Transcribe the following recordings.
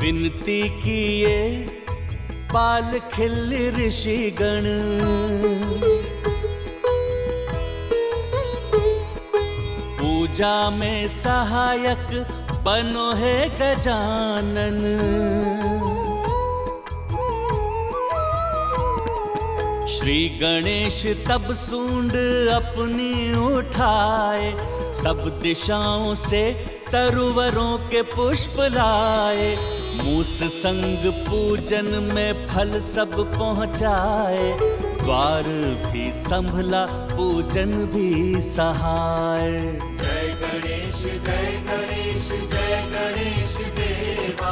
विनती किए पाल खिल ऋषिगण। पूजा में सहायक बनो है गजानन। श्री गणेश तब सूंड अपनी उठाए, सब दिशाओं से तरुवरों के पुष्प लाए। मूस संग पूजन में फल सब पहुँचाए, द्वार भी संभला पूजन भी सहाय। जय गणेश जय गणेश जय गणेश देवा,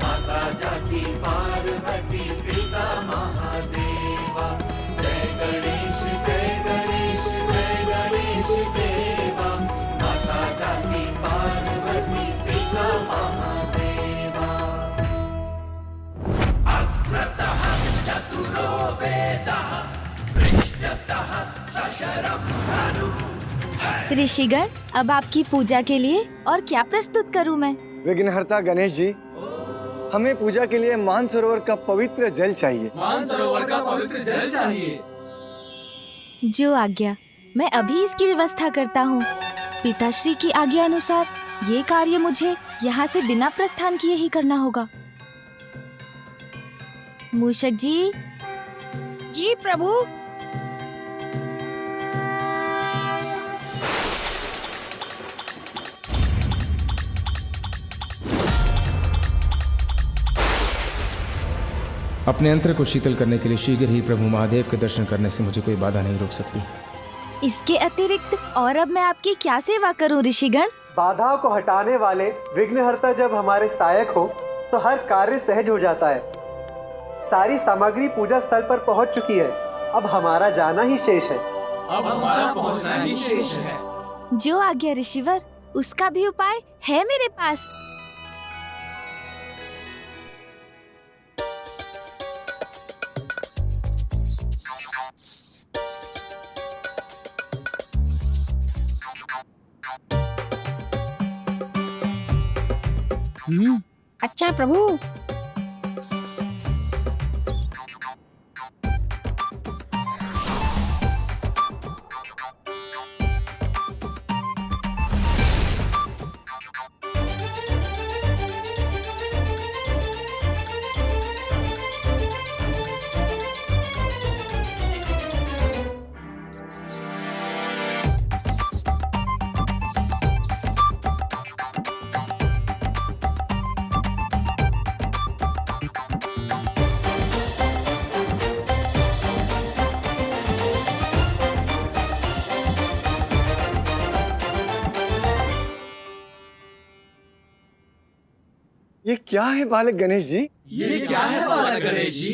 माता जाति पार्वती पिता महादेवा। जय गणेश जय गणेश जय गणेश देवा, माता जाति पार्वती पिता महादेवा। अग्रतः चतुरो वेदः, पृष्ठतः सशरं धनुः। ऋषिगण, अब आपकी पूजा के लिए और क्या प्रस्तुत करूं मैं? विघ्नहर्ता गणेश जी, हमें पूजा के लिए मानसरोवर का पवित्र जल चाहिए। मानसरोवर का पवित्र जल चाहिए। जो आज्ञा, मैं अभी इसकी व्यवस्था करता हूँ। पिताश्री की आज्ञा अनुसार ये कार्य मुझे यहाँ से बिना प्रस्थान किए ही करना होगा। मूषक जी। जी प्रभु। अपने यंत्र को शीतल करने के लिए शीघ्र ही प्रभु महादेव के दर्शन करने से मुझे कोई बाधा नहीं रोक सकती। इसके अतिरिक्त और अब मैं आपकी क्या सेवा करूं ऋषिगण? बाधाओं को हटाने वाले विघ्नहर्ता जब हमारे सहायक हो तो हर कार्य सहज हो जाता है। सारी सामग्री पूजा स्थल पर पहुंच चुकी है, अब हमारा जाना ही शेष है। अब हमारा पहुंचना ही शेष है। जो आज्ञा ऋषिवर, उसका भी उपाय है मेरे पास। अच्छा प्रभु। ये क्या है बालक गणेश जी? ये क्या है बालक गणेश जी?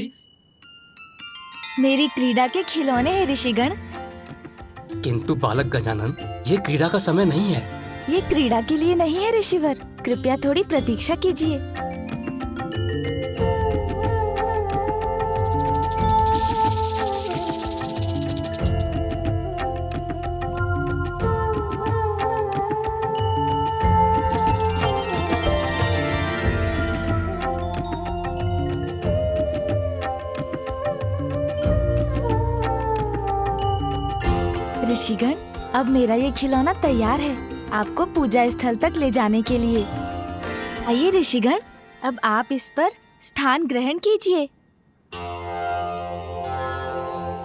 मेरी क्रीड़ा के खिलौने हैं ऋषिगण। किंतु बालक गजानन, ये क्रीड़ा का समय नहीं है। ये क्रीड़ा के लिए नहीं है ऋषिवर, कृपया थोड़ी प्रतीक्षा कीजिए। ऋषिगण, अब मेरा ये खिलौना तैयार है आपको पूजा स्थल तक ले जाने के लिए। आइए ऋषिगण, अब आप इस पर स्थान ग्रहण कीजिए।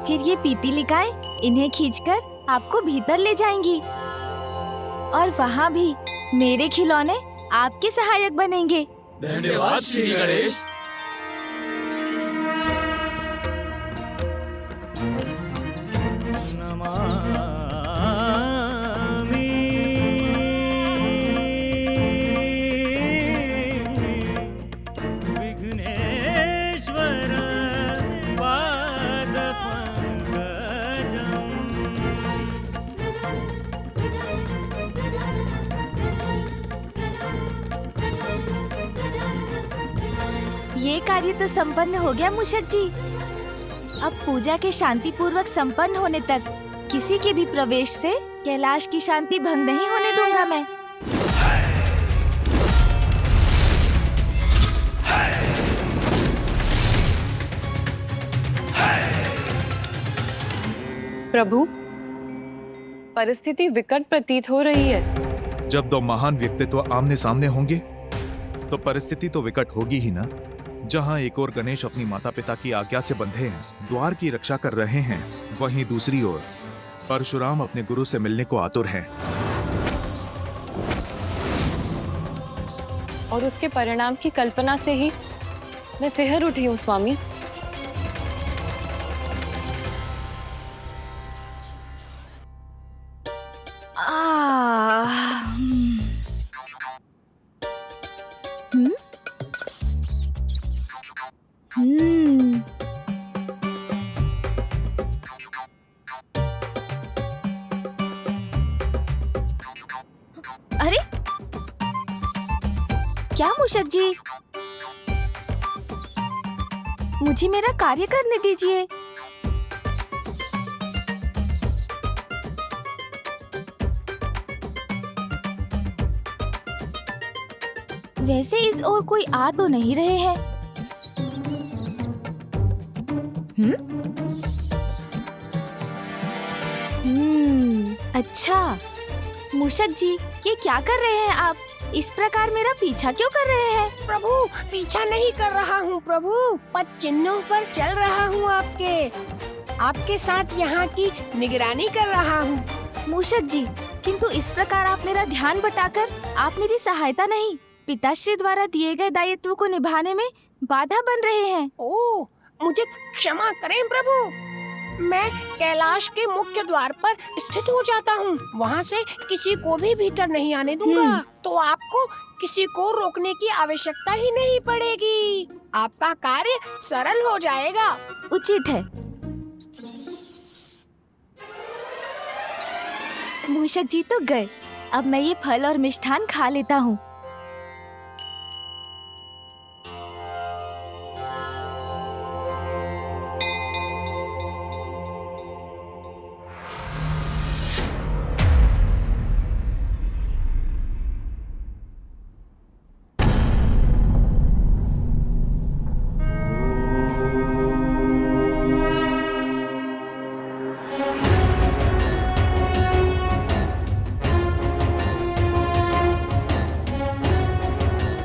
फिर ये पीपीलिकाएं इन्हें खींचकर आपको भीतर ले जाएंगी और वहाँ भी मेरे खिलौने आपके सहायक बनेंगे। धन्यवाद श्री गणेश। ये कार्य तो संपन्न हो गया मूषक जी। अब पूजा के शांतिपूर्वक संपन्न होने तक किसी के भी प्रवेश से कैलाश की शांति भंग नहीं होने दूंगा मैं। प्रभु, परिस्थिति विकट प्रतीत हो रही है। जब दो महान व्यक्तित्व आमने सामने होंगे तो परिस्थिति तो विकट होगी ही ना। जहां एक ओर गणेश अपनी माता पिता की आज्ञा से बंधे हैं, द्वार की रक्षा कर रहे हैं, वहीं दूसरी ओर परशुराम अपने गुरु से मिलने को आतुर हैं। और उसके परिणाम की कल्पना से ही मैं सिहर उठी हूँ स्वामी। अरे क्या मूषक जी, मुझे मेरा कार्य करने दीजिए। वैसे इस ओर कोई आ तो नहीं रहे हैं। अच्छा मूषक जी, ये क्या कर रहे हैं आप? इस प्रकार मेरा पीछा क्यों कर रहे हैं? प्रभु, पीछा नहीं कर रहा हूँ प्रभु, पद चिन्हों पर चल रहा हूँ। आपके साथ यहाँ की निगरानी कर रहा हूँ। मूषक जी, किंतु इस प्रकार आप मेरा ध्यान बटाकर आप मेरी सहायता नहीं, पिताश्री द्वारा दिए गए दायित्व को निभाने में बाधा बन रहे हैं। ओह, मुझे क्षमा करें प्रभु, मैं कैलाश के मुख्य द्वार पर स्थित हो जाता हूँ। वहाँ से किसी को भी भीतर नहीं आने दूंगा, तो आपको किसी को रोकने की आवश्यकता ही नहीं पड़ेगी। आपका कार्य सरल हो जाएगा। उचित है। मूषक जी तो गए, अब मैं ये फल और मिष्ठान खा लेता हूँ।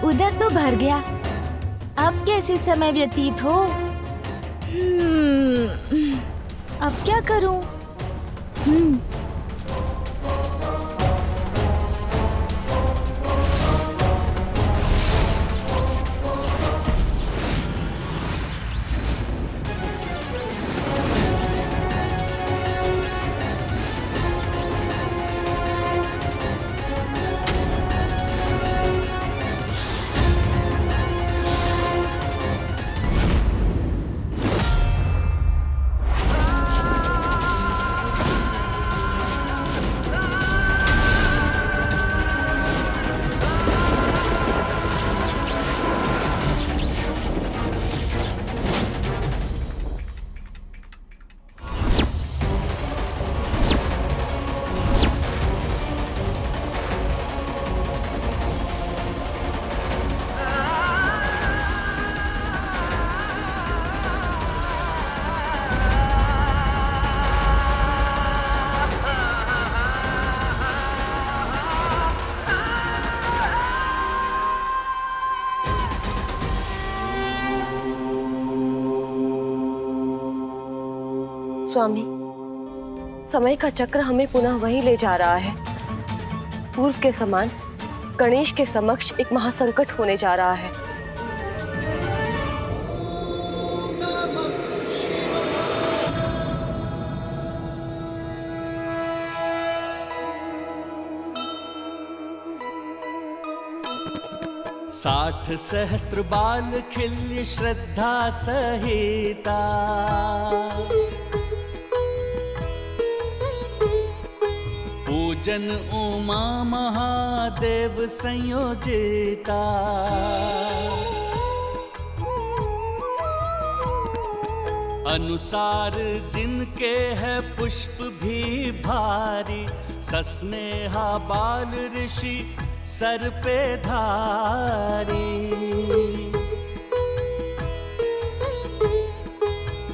उधर तो भर गया, अब कैसे समय व्यतीत हो? अब क्या करूं? स्वामी, समय का चक्र हमें पुनः वहीं ले जा रहा है। पूर्व के समान गणेश के समक्ष एक महासंकट होने जा रहा है। साठ सहस्त्र बाल खिल्य श्रद्धा सहिता, पूजन उमा महादेव संयोजिता। अनुसार जिनके है पुष्प भी भारी, सस्नेहा बाल ऋषि सर पे धारी।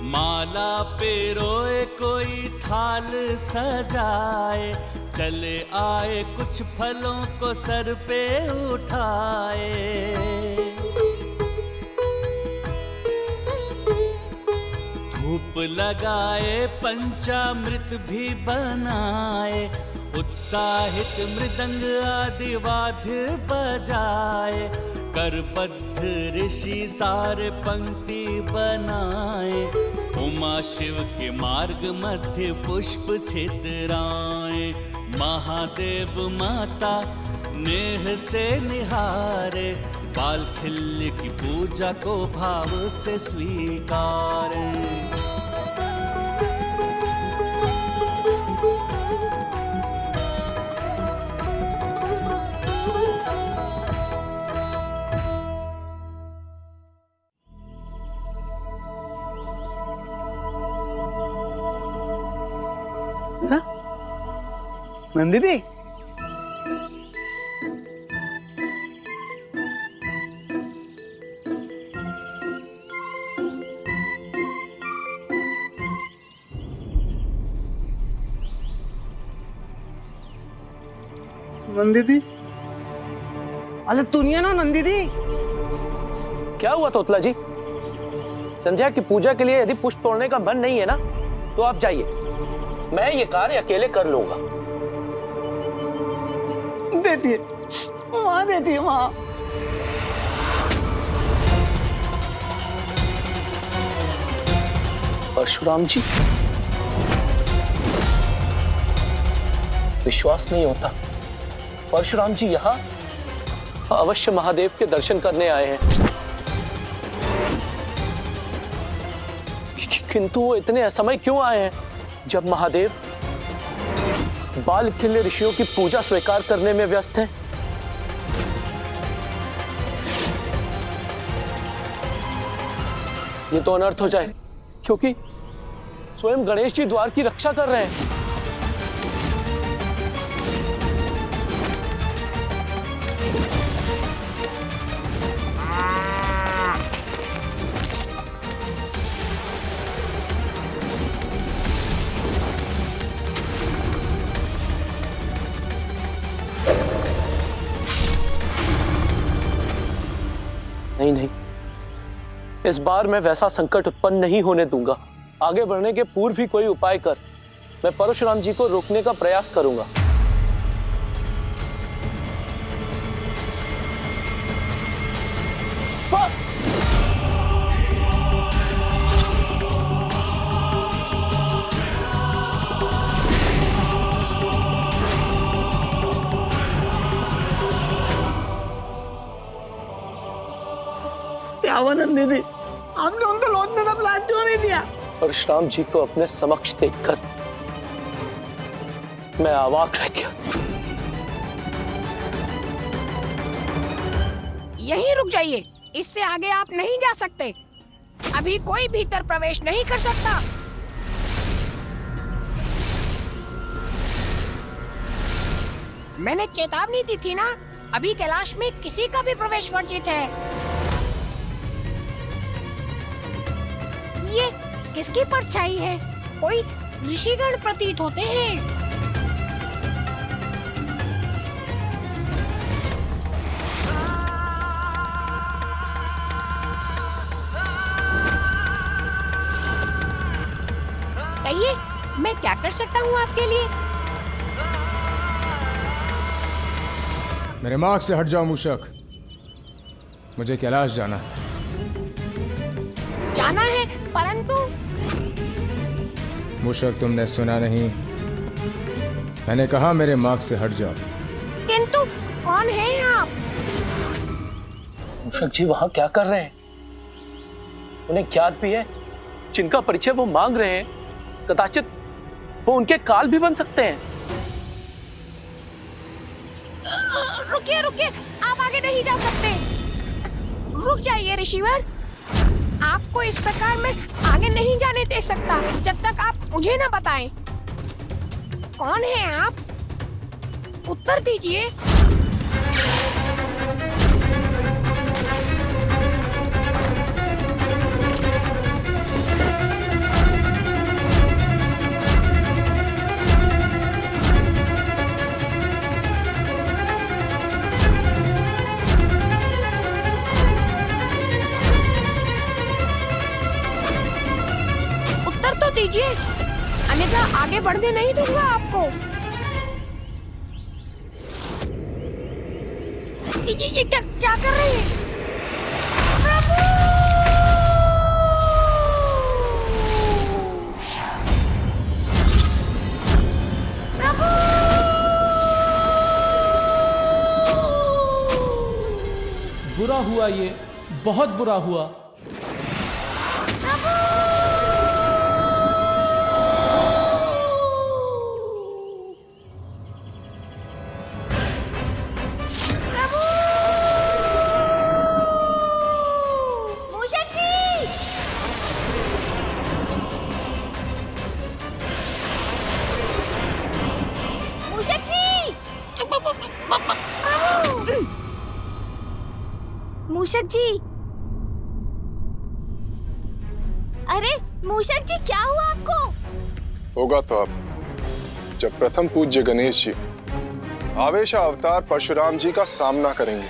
माला पे रोए कोई थाल सजाए, चले आए कुछ फलों को सर पे उठाए। धूप लगाए पंचामृत भी बनाए, उत्साहित मृदंग आदि वाद्य बजाए, करबद्ध ऋषि सारे पंक्ति बनाए। उमा शिव के मार्ग मध्य पुष्प छितराए, महादेव माता नेह से निहारे, बाल खिल्य की पूजा को भाव से स्वीकारे। नंदी दी, नंदी दी, अरे दुनिया ना नंदी दी। क्या हुआ तोतला जी? संध्या की पूजा के लिए यदि पुष्प तोड़ने का मन नहीं है ना, तो आप जाइए, मैं ये कार्य अकेले कर लूंगा। देती है वहां, देती है वहां। परशुराम जी, विश्वास नहीं होता। परशुराम जी यहाँ अवश्य महादेव के दर्शन करने आए हैं, किंतु वो इतने असमय क्यों आए हैं जब महादेव बाल खिल्य ऋषियों की पूजा स्वीकार करने में व्यस्त हैं? ये तो अनर्थ हो जाए, क्योंकि स्वयं गणेश जी द्वार की रक्षा कर रहे हैं। नहीं नहीं, इस बार मैं वैसा संकट उत्पन्न नहीं होने दूंगा। आगे बढ़ने के पूर्व ही कोई उपाय कर मैं परशुराम जी को रोकने का प्रयास करूंगा। नंदी दी, आपने उनको लौटने का प्लान क्यों नहीं दिया? परशुराम जी को अपने समक्ष देखकर मैं अवाक रह गया। यहीं रुक जाइए, इससे आगे आप नहीं जा सकते। अभी कोई भीतर प्रवेश नहीं कर सकता। मैंने चेतावनी दी थी ना, अभी कैलाश में किसी का भी प्रवेश वर्जित है। ये किसकी परछाई है? कोई ऋषिगण प्रतीत होते हैं। कहिए, मैं क्या कर सकता हूँ आपके लिए? मेरे मार्ग से हट जाओ मूषक, मुझे कैलाश जाना है। जाना है, परंतु मूषक, तुमने सुना नहीं? मैंने कहा मेरे मार्ग से हट जाओ। किंतु कौन है आप? मूषक जी वहां क्या कर रहे हैं? उन्हें ज्ञात भी है जिनका परिचय वो मांग रहे हैं, कदाचित वो उनके काल भी बन सकते हैं। रुकिए रुकिए, आप आगे नहीं जा सकते। रुक जाइए ऋषिवर, आपको इस प्रकार मैं आगे नहीं जाने दे सकता जब तक आप मुझे न बताएं। कौन है आप? उत्तर दीजिए। ज्यादा आगे बढ़ने नहीं दूंगा आपको। ये क्या कर रहे हैं? प्रभु! प्रभु! बुरा हुआ, ये बहुत बुरा हुआ। मूषक जी, अरे मूषक जी, क्या हुआ आपको? होगा तो अब जब प्रथम पूज्य गणेश जी आवेश अवतार परशुराम जी का सामना करेंगे।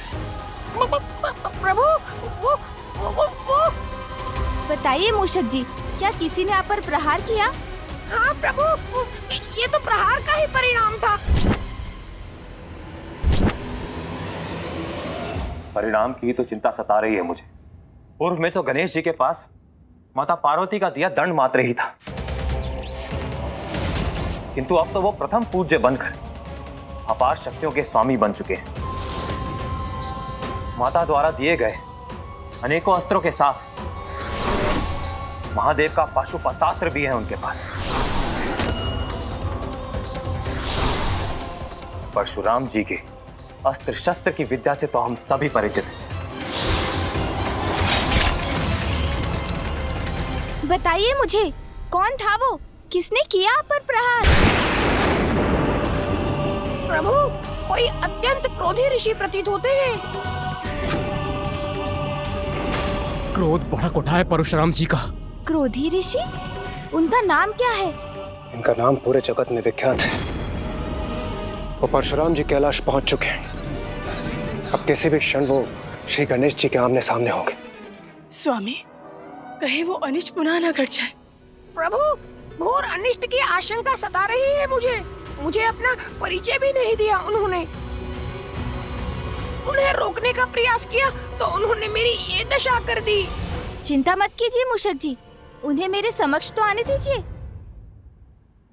प्रभु, वो बताइए मूषक जी, क्या किसी ने आप पर प्रहार किया? हाँ प्रभु, ये तो प्रहार का ही परिणाम था। परिणाम की तो चिंता सता रही है मुझे। पूर्व में तो गणेश जी के पास माता पार्वती का दिया दंड मात्र ही था, किंतु अब तो वो प्रथम पूज्य बनकर अपार शक्तियों के स्वामी बन चुके हैं। माता द्वारा दिए गए अनेकों अस्त्रों के साथ महादेव का पाशुपतास्त्र भी है उनके पास। परशुराम जी के अस्त्र शस्त्र की विद्या से तो हम सभी परिचित हैं। बताइए मुझे, कौन था वो? किसने किया आप पर प्रहार? प्रभु, कोई अत्यंत क्रोधी ऋषि प्रतीत होते हैं। क्रोध भड़क उठा है परशुराम जी का। क्रोधी ऋषि? उनका नाम क्या है? इनका नाम पूरे जगत में विख्यात है। वो परशुराम जी कैलाश पहुंच चुके हैं। अब किसी भी क्षण वो श्री गणेश जी के आमने सामने होंगे। स्वामी, कहीं वो अनिष्ट पुनः न घट जाए। प्रभु, घोर अनिष्ट की आशंका सता रही है मुझे अपना परिचय भी नहीं दिया उन्होंने। उन्हें रोकने का प्रयास किया तो उन्होंने मेरी ये दशा कर दी। चिंता मत कीजिए मूषक जी, उन्हें मेरे समक्ष तो आने दीजिए।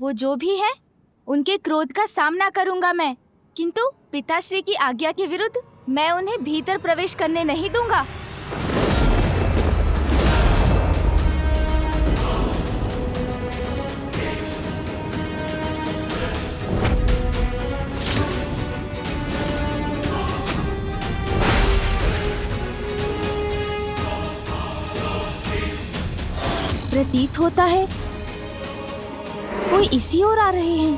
वो जो भी है, उनके क्रोध का सामना करूंगा मैं, किंतु पिताश्री की आज्ञा के विरुद्ध मैं उन्हें भीतर प्रवेश करने नहीं दूंगा। प्रतीत होता है कोई इसी ओर आ रहे हैं।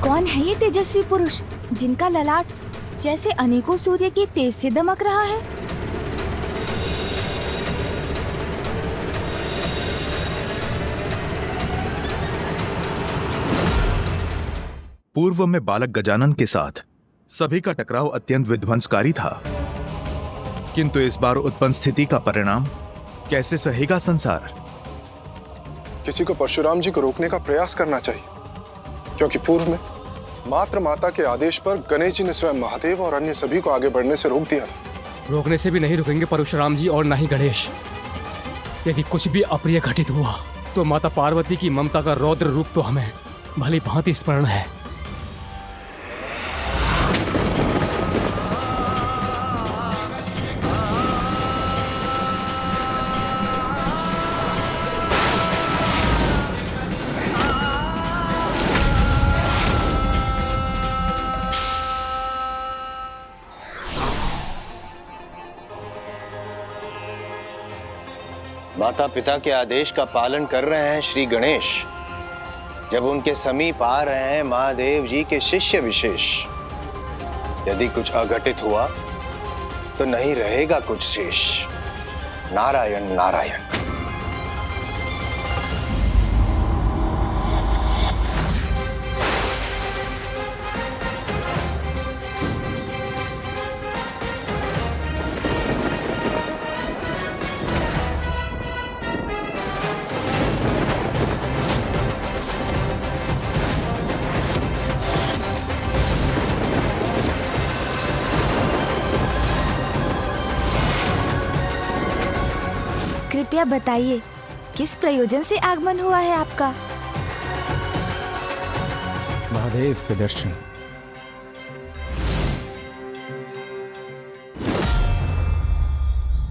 कौन है ये तेजस्वी पुरुष जिनका ललाट जैसे अनेकों सूर्य की तेज से दमक रहा है? पूर्व में बालक गजानन के साथ सभी का टकराव अत्यंत विध्वंसकारी था, किंतु इस बार उत्पन्न स्थिति का परिणाम कैसे सहेगा संसार? किसी को परशुराम जी को रोकने का प्रयास करना चाहिए, क्योंकि पूर्व में मात्र माता के आदेश पर गणेश जी ने स्वयं महादेव और अन्य सभी को आगे बढ़ने से रोक दिया था। रोकने से भी नहीं रुकेंगे परशुराम जी और ना ही गणेश। यदि कुछ भी अप्रिय घटित हुआ तो माता पार्वती की ममता का रौद्र रूप तो हमें भली भांति स्मरण है। माता पिता के आदेश का पालन कर रहे हैं श्री गणेश। जब उनके समीप आ रहे हैं महादेव जी के शिष्य विशेष, यदि कुछ अघटित हुआ तो नहीं रहेगा कुछ शेष। नारायण नारायण। कृपया बताइए किस प्रयोजन से आगमन हुआ है आपका? महादेव के दर्शन।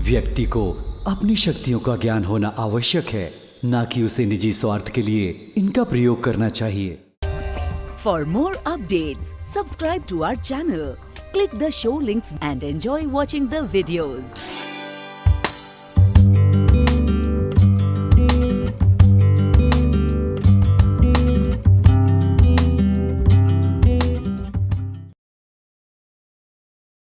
व्यक्ति को अपनी शक्तियों का ज्ञान होना आवश्यक है, ना कि उसे निजी स्वार्थ के लिए इनका प्रयोग करना चाहिए। For more updates, subscribe to our channel, click the show links and enjoy watching the videos.